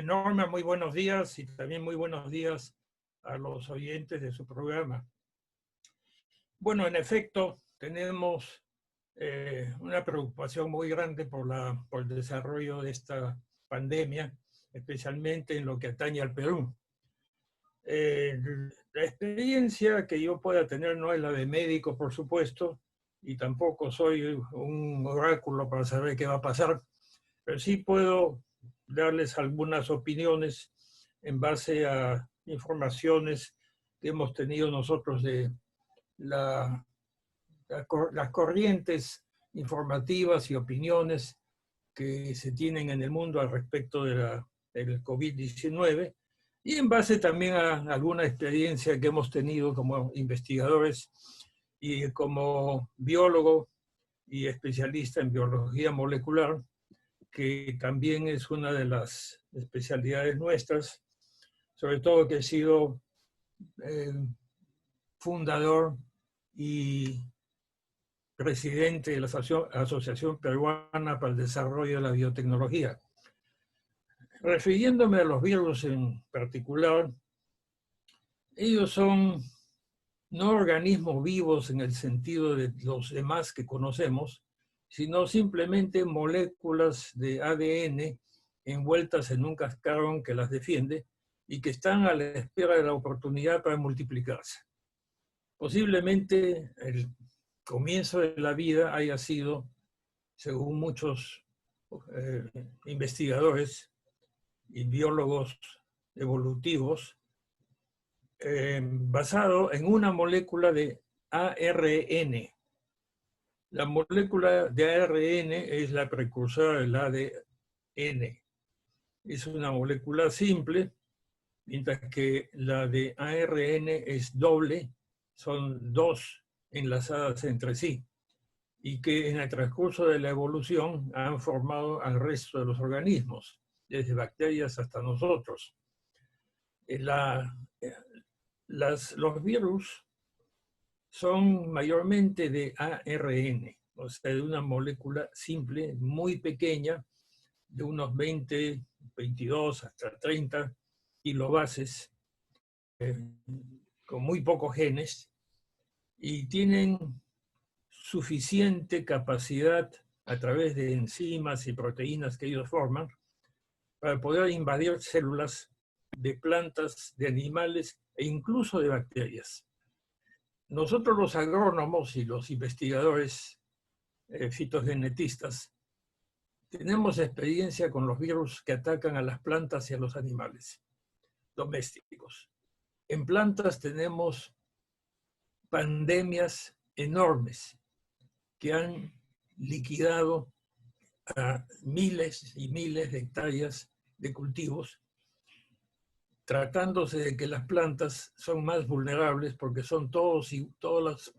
Norma, muy buenos días y también muy buenos días a los oyentes de su programa. Bueno, en efecto, tenemos una preocupación muy grande por el desarrollo de esta pandemia, especialmente en lo que atañe al Perú. La experiencia que yo pueda tener no es la de médico, por supuesto, y tampoco soy un oráculo para saber qué va a pasar, pero sí puedo darles algunas opiniones en base a informaciones que hemos tenido nosotros de las corrientes informativas y opiniones que se tienen en el mundo al respecto del COVID-19 y en base también a alguna experiencia que hemos tenido como investigadores y como biólogo y especialista en biología molecular, que también es una de las especialidades nuestras, sobre todo que he sido fundador y presidente de la Asociación Peruana para el Desarrollo de la Biotecnología. Refiriéndome a los virus en particular, ellos son no organismos vivos en el sentido de los demás que conocemos, sino simplemente moléculas de ADN envueltas en un cascarón que las defiende y que están a la espera de la oportunidad para multiplicarse. Posiblemente el comienzo de la vida haya sido, según muchos investigadores y biólogos evolutivos, basado en una molécula de ARN. La molécula de ARN es la precursora del ADN. Es una molécula simple, mientras que la de ARN es doble, son dos enlazadas entre sí, y que en el transcurso de la evolución han formado al resto de los organismos, desde bacterias hasta nosotros. Los virus son mayormente de ARN, o sea, de una molécula simple, muy pequeña, de unos 20, 22 hasta 30 kilobases, con muy pocos genes, y tienen suficiente capacidad a través de enzimas y proteínas que ellos forman para poder invadir células de plantas, de animales e incluso de bacterias. Nosotros los agrónomos y los investigadores fitogenetistas tenemos experiencia con los virus que atacan a las plantas y a los animales domésticos. En plantas tenemos pandemias enormes que han liquidado a miles y miles de hectáreas de cultivos, tratándose de que las plantas son más vulnerables porque son todas las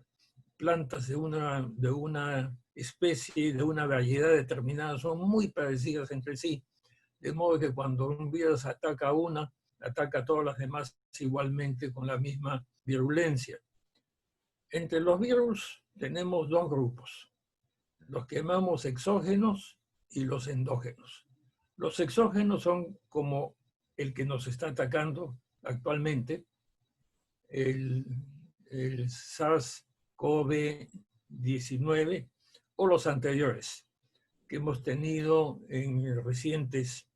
plantas de una especie, de una variedad determinada, son muy parecidas entre sí, de modo que cuando un virus ataca a una, ataca a todas las demás igualmente con la misma virulencia. Entre los virus tenemos dos grupos, los que llamamos exógenos y los endógenos. Los exógenos son como el que nos está atacando actualmente, el SARS-CoV-19 o los anteriores que hemos tenido en recientes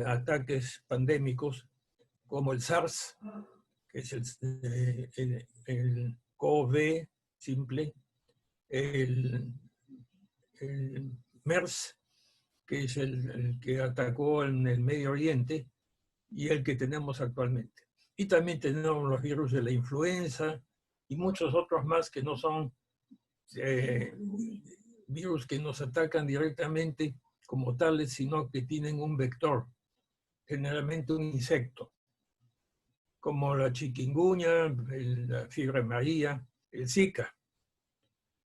ataques pandémicos, como el SARS, que es el CoV simple, el MERS, que es el que atacó en el Medio Oriente, y el que tenemos actualmente. Y también tenemos los virus de la influenza y muchos otros más que no son virus que nos atacan directamente como tales, sino que tienen un vector, generalmente un insecto, como la chikungunya, la fiebre amarilla, el Zika.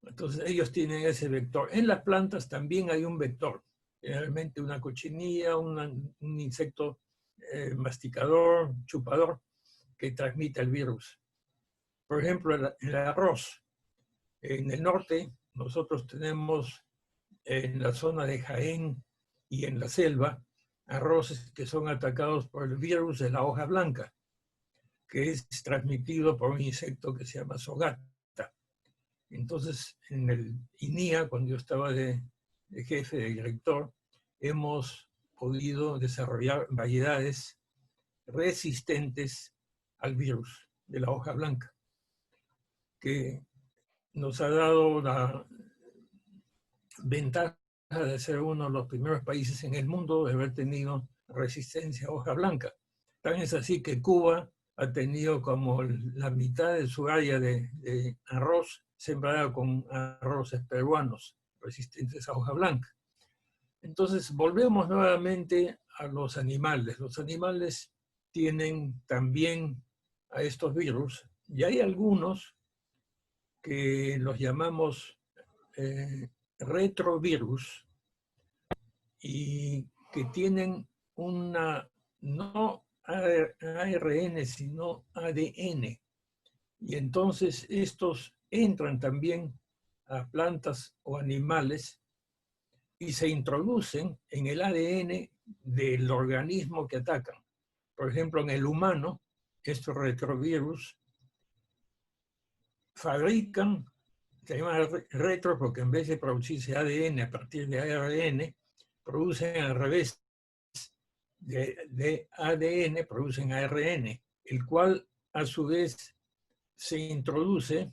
Entonces ellos tienen ese vector. En las plantas también hay un vector, generalmente una cochinilla, un insecto masticador, chupador, que transmite el virus. Por ejemplo, el arroz. En el norte, nosotros tenemos en la zona de Jaén y en la selva, arroces que son atacados por el virus de la hoja blanca, que es transmitido por un insecto que se llama sogata. Entonces, en el INIA, cuando yo estaba de jefe, de director, hemos podido desarrollar variedades resistentes al virus de la hoja blanca, que nos ha dado la ventaja de ser uno de los primeros países en el mundo de haber tenido resistencia a hoja blanca. Tan es así que Cuba ha tenido como la mitad de su área de arroz sembrada con arroces peruanos resistentes a hoja blanca. Entonces volvemos nuevamente a los animales. Los animales tienen también a estos virus y hay algunos que los llamamos retrovirus y que tienen una no ARN sino ADN, y entonces estos entran también a plantas o animales y se introducen en el ADN del organismo que atacan. Por ejemplo, en el humano, estos retrovirus fabrican, se llama retro porque en vez de producirse ADN a partir de ARN, producen al revés, de ADN producen ARN, el cual a su vez se introduce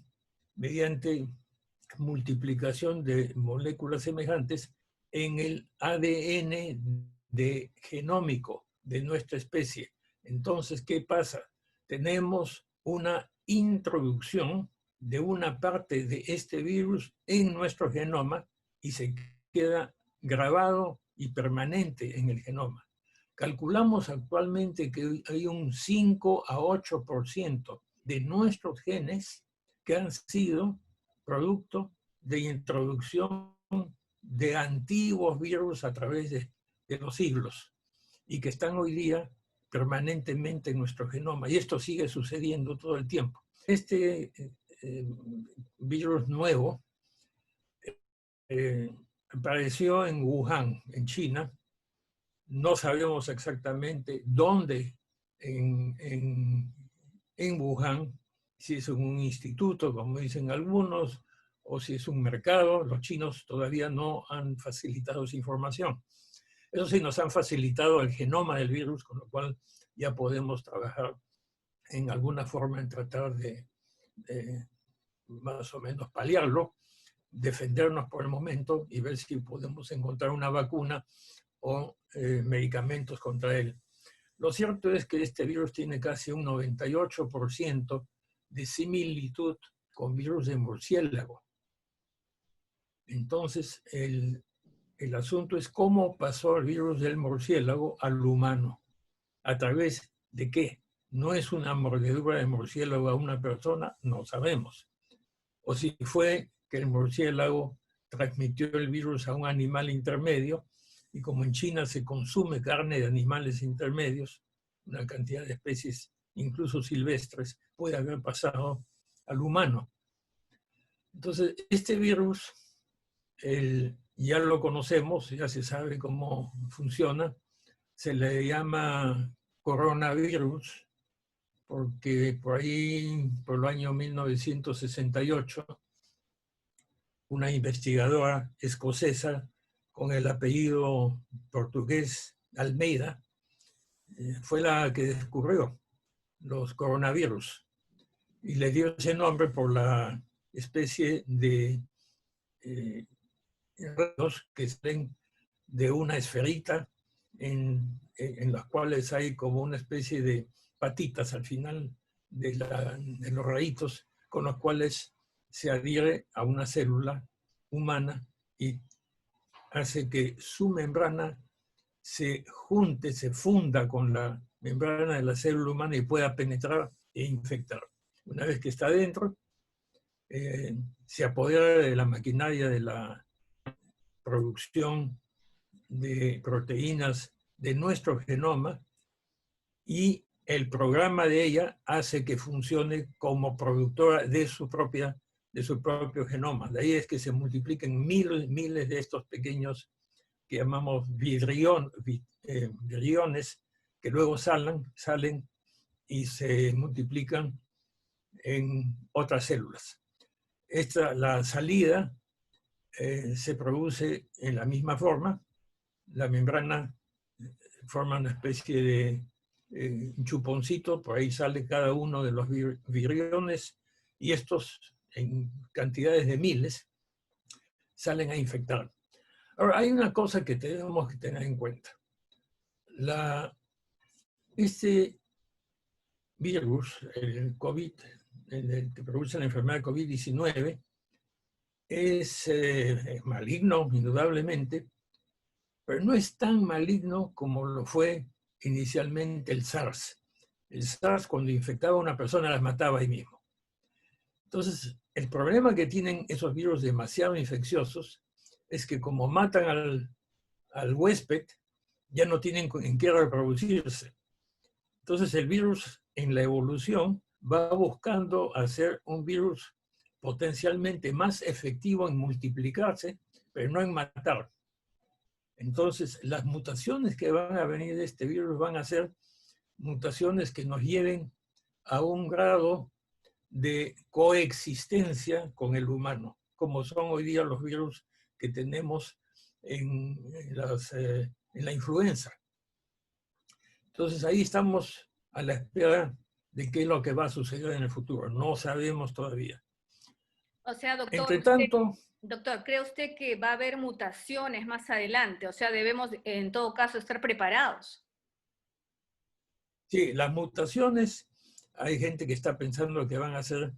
mediante multiplicación de moléculas semejantes en el ADN genómico de nuestra especie. Entonces, ¿qué pasa? Tenemos una introducción de una parte de este virus en nuestro genoma y se queda grabado y permanente en el genoma. Calculamos actualmente que hay un 5 a 8% de nuestros genes que han sido producto de introducción de antiguos virus a través de los siglos y que están hoy día permanentemente en nuestro genoma. Y esto sigue sucediendo todo el tiempo. Este virus nuevo apareció en Wuhan, en China. No sabemos exactamente dónde en Wuhan, si es un instituto, como dicen algunos, o si es un mercado. Los chinos todavía no han facilitado esa información. Eso sí, nos han facilitado el genoma del virus, con lo cual ya podemos trabajar en alguna forma en tratar de más o menos paliarlo, defendernos por el momento y ver si podemos encontrar una vacuna o medicamentos contra él. Lo cierto es que este virus tiene casi un 98% de similitud con virus de murciélago. Entonces, el asunto es cómo pasó el virus del murciélago al humano. ¿A través de qué? No es una mordedura de murciélago a una persona, no sabemos. O si fue que el murciélago transmitió el virus a un animal intermedio, y como en China se consume carne de animales intermedios, una cantidad de especies, incluso silvestres, puede haber pasado al humano. Entonces, este virus, ya lo conocemos, ya se sabe cómo funciona, se le llama coronavirus, porque por ahí, por el año 1968, una investigadora escocesa con el apellido portugués Almeida fue la que descubrió los coronavirus y le dio ese nombre por la especie de que salen de una esferita en las cuales hay como una especie de patitas al final de los rayitos, con los cuales se adhiere a una célula humana y hace que su membrana se junte, se funda con la membrana de la célula humana y pueda penetrar e infectar. Una vez que está dentro, se apodera de la maquinaria de la producción de proteínas de nuestro genoma y el programa de ella hace que funcione como productora de su propio genoma. De ahí es que se multipliquen miles de estos pequeños que llamamos viriones, que luego salen y se multiplican en otras células. La salida se produce en la misma forma. La membrana forma una especie de chuponcito, por ahí sale cada uno de los viriones, y estos, en cantidades de miles, salen a infectar. Ahora, hay una cosa que tenemos que tener en cuenta. Este virus, el COVID, el que produce la enfermedad COVID-19, es maligno, indudablemente, pero no es tan maligno como lo fue inicialmente el SARS. El SARS, cuando infectaba a una persona, las mataba ahí mismo. Entonces, el problema que tienen esos virus demasiado infecciosos es que como matan al huésped, ya no tienen en qué reproducirse. Entonces, el virus en la evolución va buscando hacer un virus potencialmente más efectivo en multiplicarse, pero no en matar. Entonces, las mutaciones que van a venir de este virus van a ser mutaciones que nos lleven a un grado de coexistencia con el humano, como son hoy día los virus que tenemos en la influenza. Entonces, ahí estamos a la espera de qué es lo que va a suceder en el futuro. No sabemos todavía. O sea, doctor, Entre tanto, doctor, ¿cree usted que va a haber mutaciones más adelante? O sea, debemos en todo caso estar preparados. sí, las mutaciones, hay gente que está pensando que van a ser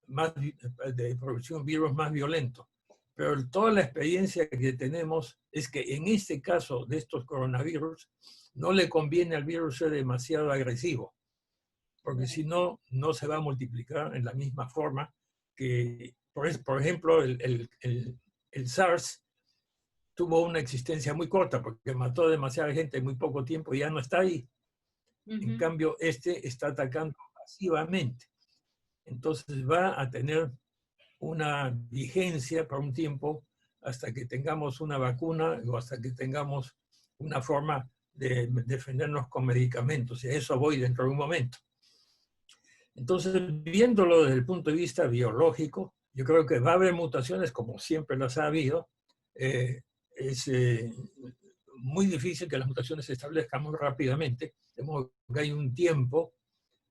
más de producción virus más violento, pero toda la experiencia que tenemos es que en este caso de estos coronavirus no le conviene al virus ser demasiado agresivo, porque si no, no se va a multiplicar en la misma forma que, por ejemplo, el SARS tuvo una existencia muy corta porque mató a demasiada gente en muy poco tiempo y ya no está ahí. En cambio, este está atacando masivamente. Entonces va a tener una vigencia por un tiempo hasta que tengamos una vacuna o hasta que tengamos una forma de defendernos con medicamentos. Y a eso voy dentro de un momento. Entonces, viéndolo desde el punto de vista biológico, yo creo que va a haber mutaciones como siempre las ha habido. Es muy difícil que las mutaciones se establezcan muy rápidamente. Tenemos que hay un tiempo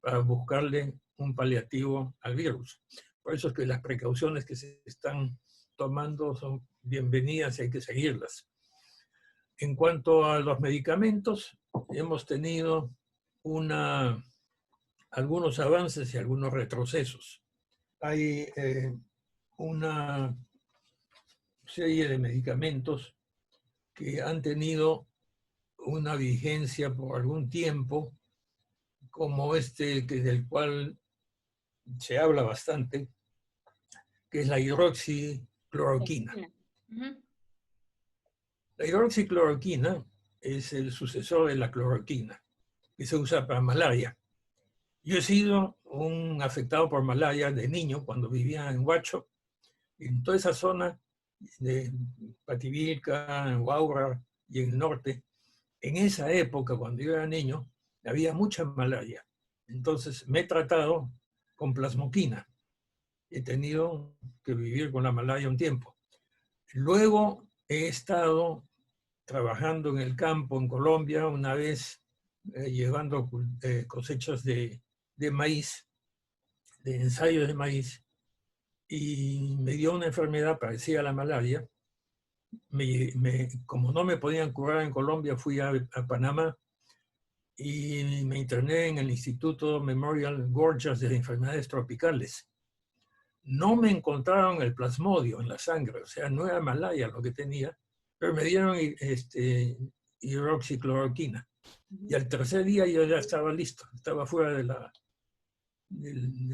para buscarle un paliativo al virus. Por eso es que las precauciones que se están tomando son bienvenidas y hay que seguirlas. En cuanto a los medicamentos, hemos tenido algunos avances y algunos retrocesos. Hay una serie de medicamentos que han tenido una vigencia por algún tiempo, como del cual se habla bastante, que es la hidroxicloroquina. La hidroxicloroquina es el sucesor de la cloroquina, que se usa para malaria. Yo he sido un afectado por malaria de niño cuando vivía en Huacho, en toda esa zona de Pativilca, en Huaura y en el norte. En esa época, cuando yo era niño, había mucha malaria. Entonces me he tratado con plasmoquina. He tenido que vivir con la malaria un tiempo. Luego he estado trabajando en el campo en Colombia, una vez llevando cosechas de maíz, de ensayos de maíz, y me dio una enfermedad parecida a la malaria. Como no me podían curar en Colombia, fui a Panamá y me interné en el Instituto Memorial Gorgas de Enfermedades Tropicales. No me encontraron el plasmodio en la sangre, o sea, no era malaria lo que tenía, pero me dieron hidroxicloroquina. Y al tercer día yo ya estaba listo, estaba fuera del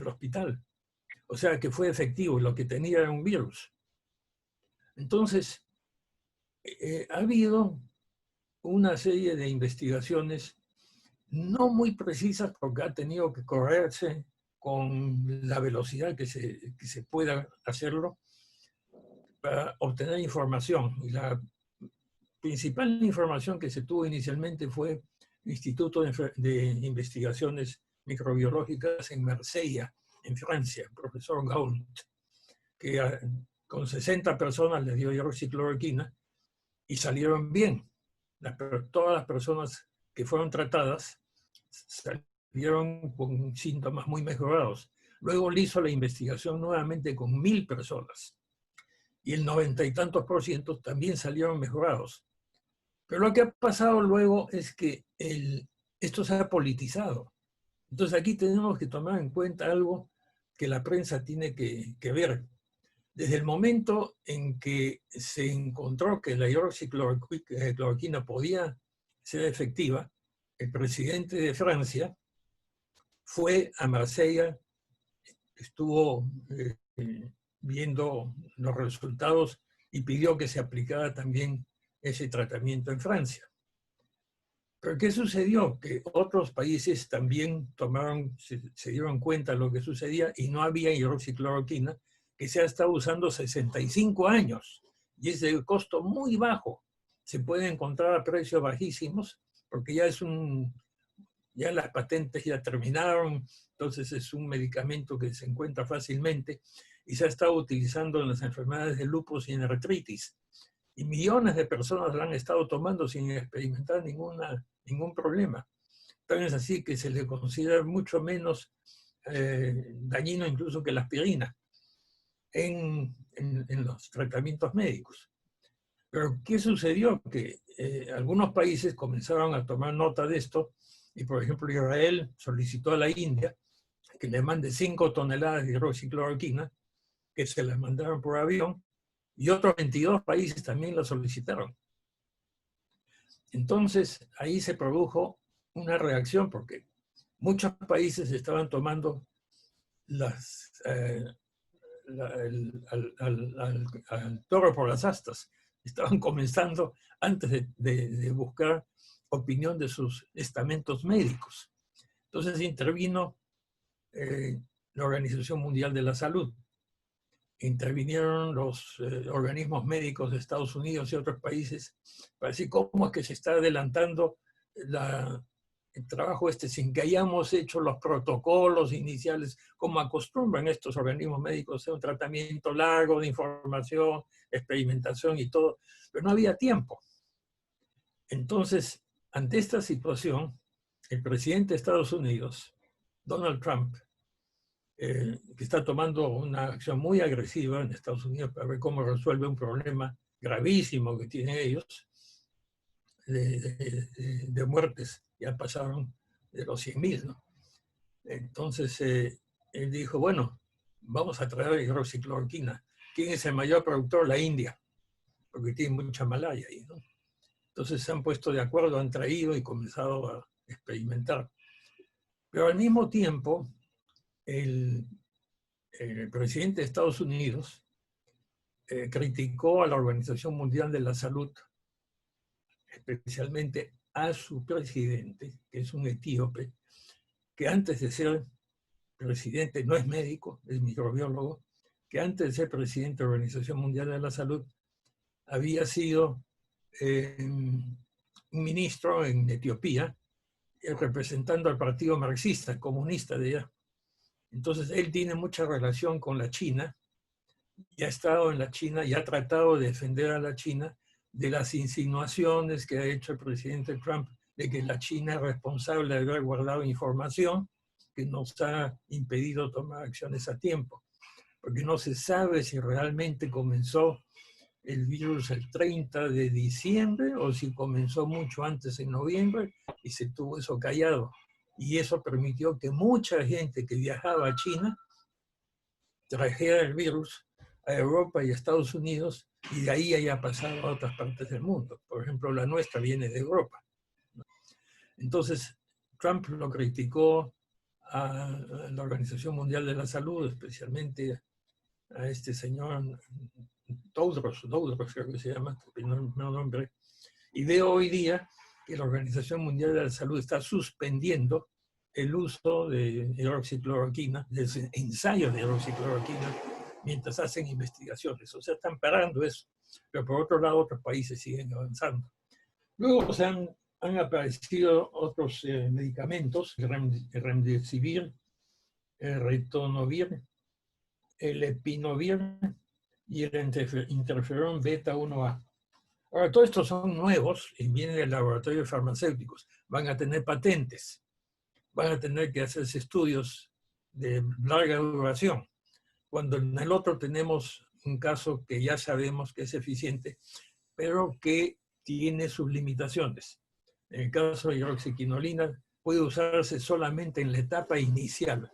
hospital. O sea que fue efectivo, lo que tenía era un virus. Entonces, ha habido una serie de investigaciones no muy precisas porque ha tenido que correrse con la velocidad que se pueda hacerlo para obtener información. Y la principal información que se tuvo inicialmente fue el Instituto de Investigaciones Microbiológicas en Marsella, en Francia, el profesor Gault, que con 60 personas les dio hidroxicloroquina y salieron bien. Todas las personas que fueron tratadas salieron con síntomas muy mejorados. Luego le hizo la investigación nuevamente con 1000 personas y el 90 y tantos % también salieron mejorados. Pero lo que ha pasado luego es que esto se ha politizado. Entonces aquí tenemos que tomar en cuenta algo que la prensa tiene que ver. Desde el momento en que se encontró que la hidroxicloroquina podía ser efectiva, el presidente de Francia fue a Marsella, estuvo viendo los resultados y pidió que se aplicara también ese tratamiento en Francia. Pero ¿qué sucedió? Que otros países también se dieron cuenta de lo que sucedía y no había hidroxicloroquina, que se ha estado usando 65 años y es de costo muy bajo. Se puede encontrar a precios bajísimos porque ya las patentes ya terminaron, entonces es un medicamento que se encuentra fácilmente y se ha estado utilizando en las enfermedades de lupus y en artritis. Y millones de personas la han estado tomando sin experimentar ningún problema. Tal es así que se le considera mucho menos dañino incluso que la aspirina en los tratamientos médicos. Pero ¿qué sucedió? Que algunos países comenzaron a tomar nota de esto y, por ejemplo, Israel solicitó a la India que le mande 5 toneladas de hidroxicloroquina, que se las mandaron por avión, y otros 22 países también la solicitaron. Entonces, ahí se produjo una reacción porque muchos países estaban tomando al toro por las astas. Estaban comenzando antes de buscar opinión de sus estamentos médicos. Entonces intervino la Organización Mundial de la Salud. Intervinieron los organismos médicos de Estados Unidos y otros países para decir cómo es que se está adelantando el trabajo sin que hayamos hecho los protocolos iniciales, como acostumbran estos organismos médicos, un tratamiento largo de información, experimentación y todo, pero no había tiempo. Entonces, ante esta situación, el presidente de Estados Unidos, Donald Trump, que está tomando una acción muy agresiva en Estados Unidos para ver cómo resuelve un problema gravísimo que tienen ellos, de muertes, ya pasaron de los 100.000, ¿no? Entonces, él dijo, bueno, vamos a traer hidroxicloroquina. ¿Quién es el mayor productor? La India, porque tiene mucha malaria ahí, ¿no? Entonces se han puesto de acuerdo, han traído y comenzado a experimentar. Pero al mismo tiempo, el presidente de Estados Unidos criticó a la Organización Mundial de la Salud, especialmente a su presidente, que es un etíope, que antes de ser presidente, no es médico, es microbiólogo, que antes de ser presidente de la Organización Mundial de la Salud, había sido un ministro en Etiopía, representando al partido marxista, comunista de allá. Entonces, él tiene mucha relación con la China, y ha estado en la China y ha tratado de defender a la China de las insinuaciones que ha hecho el presidente Trump de que la China es responsable de haber guardado información que nos ha impedido tomar acciones a tiempo, porque no se sabe si realmente comenzó el virus el 30 de diciembre o si comenzó mucho antes en noviembre y se tuvo eso callado. Y eso permitió que mucha gente que viajaba a China trajera el virus a Europa y a Estados Unidos y de ahí haya pasado a otras partes del mundo. Por ejemplo, la nuestra viene de Europa. Entonces, Trump lo criticó a la Organización Mundial de la Salud, especialmente a este señor Tedros, creo que se llama, no nombre, y veo hoy día que la Organización Mundial de la Salud está suspendiendo el uso de hidroxicloroquina, de ensayos de hidroxicloroquina, mientras hacen investigaciones. O sea, están parando eso. pero por otro lado otros países siguen avanzando. Luego han aparecido otros medicamentos, el remdesivir, el ritonavir, el epinovir y el interferón beta 1A. Ahora, todos estos son nuevos y vienen de laboratorios farmacéuticos. Van a tener patentes, van a tener que hacerse estudios de larga duración. Cuando en el otro tenemos un caso que ya sabemos que es eficiente, pero que tiene sus limitaciones. En el caso de hidroxiquinolina, puede usarse solamente en la etapa inicial.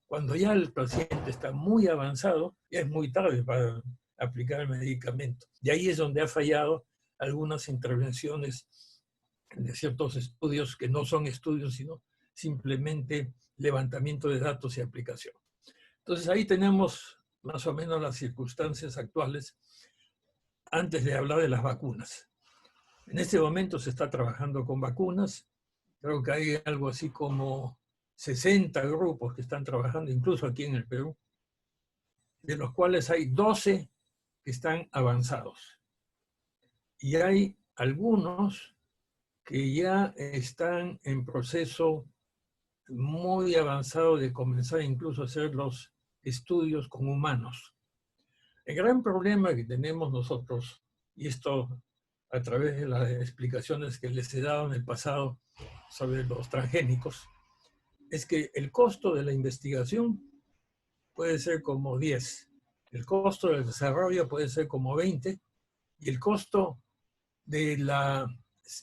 Cuando ya el paciente está muy avanzado, ya es muy tarde para aplicar el medicamento. Y ahí es donde ha fallado algunas intervenciones de ciertos estudios que no son estudios, sino simplemente levantamiento de datos y aplicación. Entonces ahí tenemos más o menos las circunstancias actuales antes de hablar de las vacunas. En este momento se está trabajando con vacunas. Creo que hay algo así como 60 grupos que están trabajando, incluso aquí en el Perú, de los cuales hay 12 que están avanzados. Y hay algunos que ya están en proceso muy avanzado de comenzar incluso a hacer los estudios con humanos. El gran problema que tenemos nosotros, y esto a través de las explicaciones que les he dado en el pasado sobre los transgénicos, es que el costo de la investigación puede ser como 10, el costo del desarrollo puede ser como 20, y el costo de la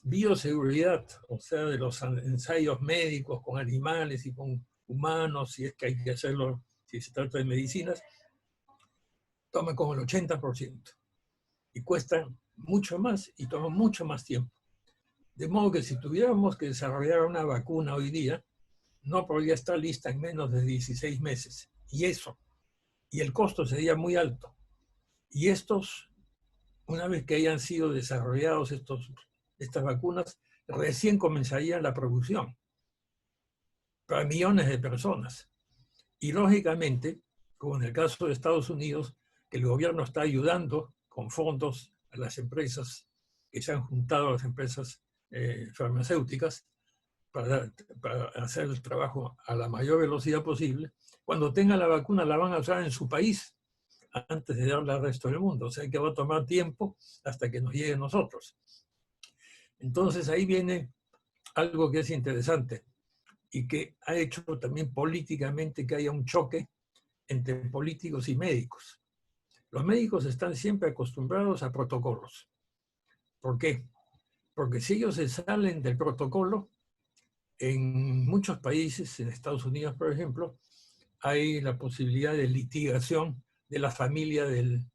bioseguridad, o sea, de los ensayos médicos con animales y con humanos, si es que hay que hacerlo, si se trata de medicinas, toma como el 80% y cuesta mucho más y toma mucho más tiempo. De modo que si tuviéramos que desarrollar una vacuna hoy día, no podría estar lista en menos de 16 meses. Y el costo sería muy alto. Y estos, una vez que hayan sido desarrollados estas vacunas, recién comenzaría la producción para millones de personas. Y lógicamente, como en el caso de Estados Unidos, que el gobierno está ayudando con fondos a las empresas que se han juntado, a las empresas farmacéuticas, para hacer el trabajo a la mayor velocidad posible. Cuando tengan la vacuna la van a usar en su país antes de darla al resto del mundo. O sea que va a tomar tiempo hasta que nos llegue a nosotros. Entonces ahí viene algo que es interesante y que ha hecho también políticamente que haya un choque entre políticos y médicos. Los médicos están siempre acostumbrados a protocolos. ¿Por qué? Porque si ellos se salen del protocolo, en muchos países, en Estados Unidos, por ejemplo, hay la posibilidad de litigación de la familia del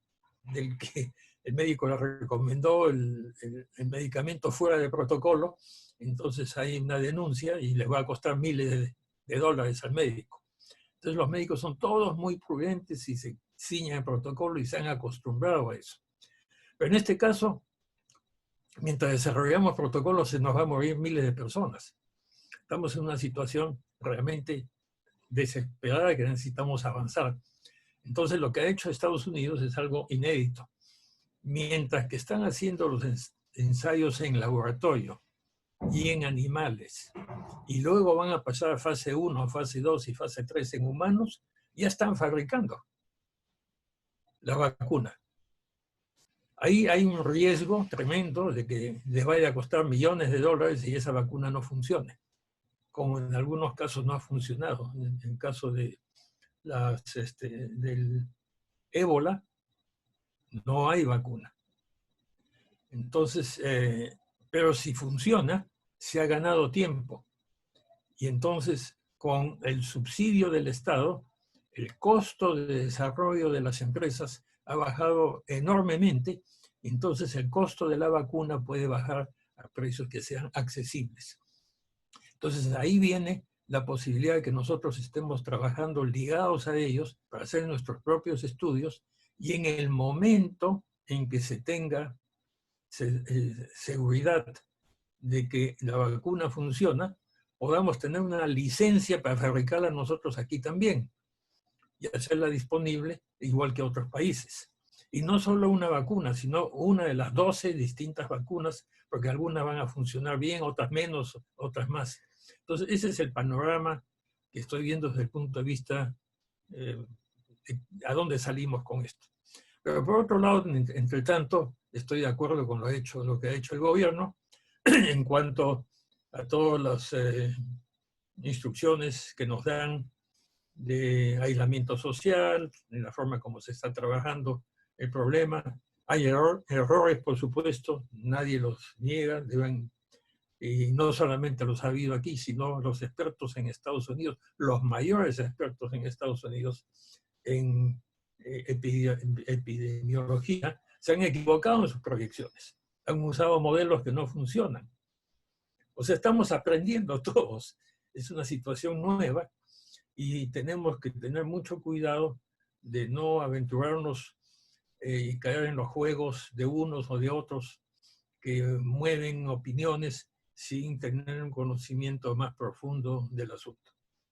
que el médico le recomendó el medicamento fuera de protocolo. Entonces hay una denuncia y les va a costar miles de dólares al médico. Entonces los médicos son todos muy prudentes y se ciñen al protocolo y se han acostumbrado a eso. Pero en este caso, mientras desarrollamos protocolos, se nos va a morir miles de personas. Estamos en una situación realmente desesperada que necesitamos avanzar. Entonces lo que ha hecho Estados Unidos es algo inédito. Mientras que están haciendo los ensayos en laboratorio y en animales, y luego van a pasar a fase 1, fase 2 y fase 3 en humanos, ya están fabricando la vacuna. Ahí hay un riesgo tremendo de que les vaya a costar millones de dólares y esa vacuna no funcione, como en algunos casos no ha funcionado. En el caso de del ébola, no hay vacuna. Entonces, pero si funciona, se ha ganado tiempo. Y entonces, con el subsidio del Estado, el costo de desarrollo de las empresas ha bajado enormemente. Entonces, el costo de la vacuna puede bajar a precios que sean accesibles. Entonces, ahí viene la posibilidad de que nosotros estemos trabajando ligados a ellos para hacer nuestros propios estudios y en el momento en que se tenga seguridad de que la vacuna funciona, podamos tener una licencia para fabricarla nosotros aquí también y hacerla disponible igual que otros países. Y no solo una vacuna, sino una de las 12 distintas vacunas, porque algunas van a funcionar bien, otras menos, otras más. Entonces, ese es el panorama que estoy viendo desde el punto de vista de a dónde salimos con esto. Pero por otro lado, entre tanto, estoy de acuerdo con lo que ha hecho el gobierno en cuanto a todas las instrucciones que nos dan de aislamiento social, de la forma como se está trabajando el problema. Hay errores, por supuesto, nadie los niega, y no solamente los ha habido aquí, sino los expertos en Estados Unidos, los mayores expertos en Estados Unidos en epidemiología, se han equivocado en sus proyecciones. Han usado modelos que no funcionan. O sea, estamos aprendiendo todos. Es una situación nueva y tenemos que tener mucho cuidado de no aventurarnos y caer en los juegos de unos o de otros que mueven opiniones sin tener un conocimiento más profundo del asunto.